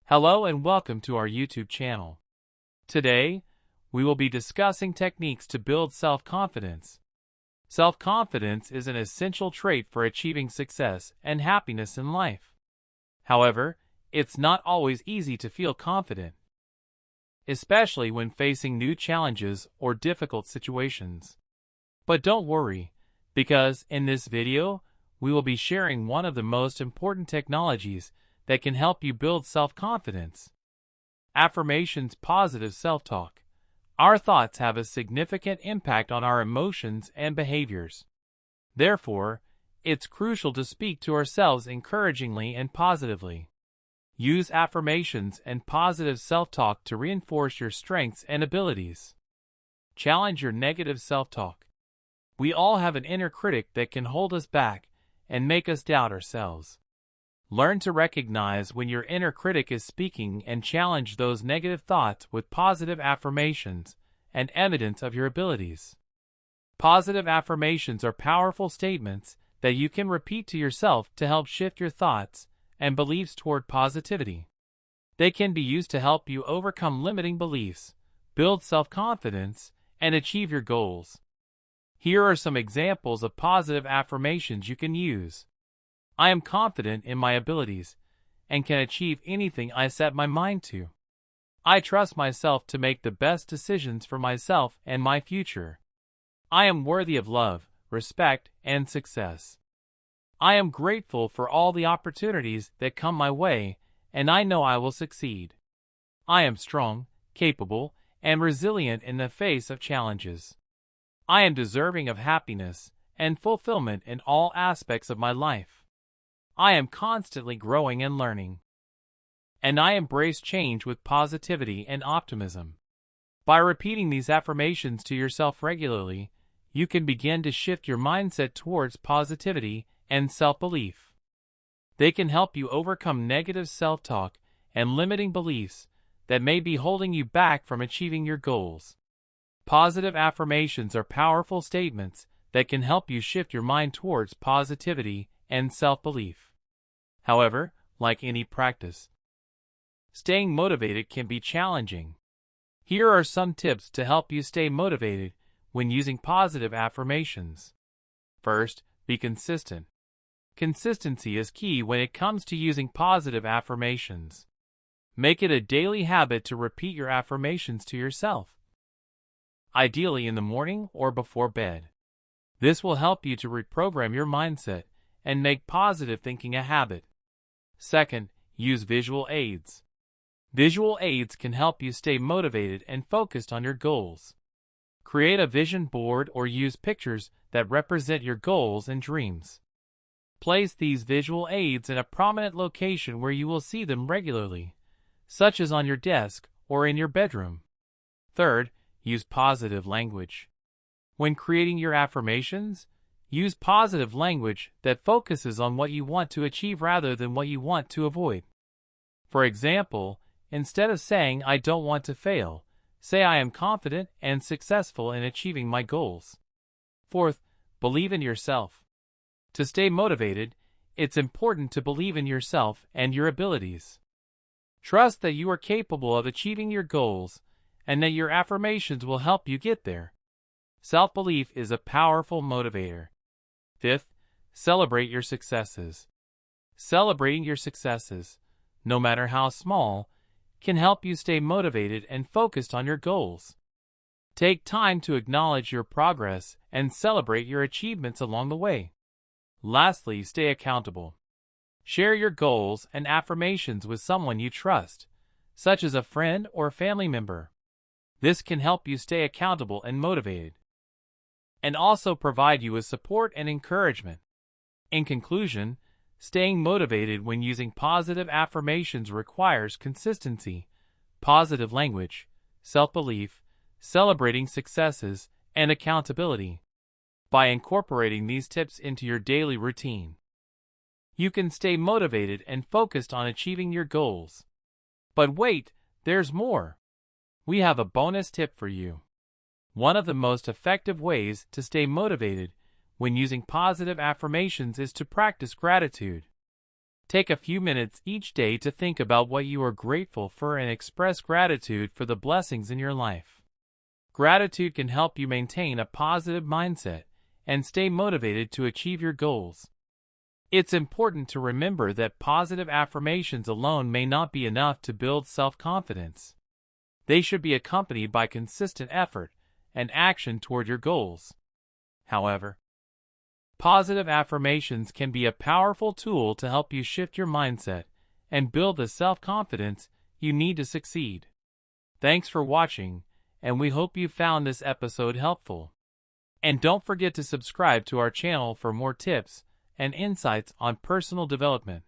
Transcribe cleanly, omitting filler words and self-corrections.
Hello and welcome to our YouTube channel. Today, we will be discussing techniques to build self-confidence. Self-confidence is an essential trait for achieving success and happiness in life. However, it's not always easy to feel confident, especially when facing new challenges or difficult situations. But don't worry, because in this video, we will be sharing one of the most important technologies that can help you build self-confidence. Affirmations. Positive self-talk. Our thoughts have a significant impact on our emotions and behaviors. Therefore, it's crucial to speak to ourselves encouragingly and positively. Use affirmations and positive self-talk to reinforce your strengths and abilities. Challenge your negative self-talk. We all have an inner critic that can hold us back and make us doubt ourselves. Learn to recognize when your inner critic is speaking and challenge those negative thoughts with positive affirmations and evidence of your abilities. Positive affirmations are powerful statements that you can repeat to yourself to help shift your thoughts and beliefs toward positivity. They can be used to help you overcome limiting beliefs, build self-confidence, and achieve your goals. Here are some examples of positive affirmations you can use. I am confident in my abilities and can achieve anything I set my mind to. I trust myself to make the best decisions for myself and my future. I am worthy of love, respect, and success. I am grateful for all the opportunities that come my way, and I know I will succeed. I am strong, capable, and resilient in the face of challenges. I am deserving of happiness and fulfillment in all aspects of my life. I am constantly growing and learning. And I embrace change with positivity and optimism. By repeating these affirmations to yourself regularly, you can begin to shift your mindset towards positivity and self-belief. They can help you overcome negative self-talk and limiting beliefs that may be holding you back from achieving your goals. Positive affirmations are powerful statements that can help you shift your mind towards positivity and self-belief. However, like any practice, staying motivated can be challenging. Here are some tips to help you stay motivated when using positive affirmations. First, be consistent. Consistency is key when it comes to using positive affirmations. Make it a daily habit to repeat your affirmations to yourself, ideally in the morning or before bed. This will help you to reprogram your mindset and make positive thinking a habit. Second, use visual aids. Visual aids can help you stay motivated and focused on your goals. Create a vision board or use pictures that represent your goals and dreams. Place these visual aids in a prominent location where you will see them regularly, such as on your desk or in your bedroom. Third, use positive language. When creating your affirmations, use positive language that focuses on what you want to achieve rather than what you want to avoid. For example, instead of saying I don't want to fail, say I am confident and successful in achieving my goals. Fourth, believe in yourself. To stay motivated, it's important to believe in yourself and your abilities. Trust that you are capable of achieving your goals and that your affirmations will help you get there. Self-belief is a powerful motivator. Fifth, celebrate your successes. Celebrating your successes, no matter how small, can help you stay motivated and focused on your goals. Take time to acknowledge your progress and celebrate your achievements along the way. Lastly, stay accountable. Share your goals and affirmations with someone you trust, such as a friend or family member. This can help you stay accountable and motivated, and also provide you with support and encouragement. In conclusion, staying motivated when using positive affirmations requires consistency, positive language, self-belief, celebrating successes, and accountability. By incorporating these tips into your daily routine, you can stay motivated and focused on achieving your goals. But wait, there's more. We have a bonus tip for you. One of the most effective ways to stay motivated when using positive affirmations is to practice gratitude. Take a few minutes each day to think about what you are grateful for and express gratitude for the blessings in your life. Gratitude can help you maintain a positive mindset and stay motivated to achieve your goals. It's important to remember that positive affirmations alone may not be enough to build self-confidence. They should be accompanied by consistent effort and action toward your goals. However, positive affirmations can be a powerful tool to help you shift your mindset and build the self-confidence you need to succeed. Thanks for watching, and we hope you found this episode helpful. And don't forget to subscribe to our channel for more tips and insights on personal development.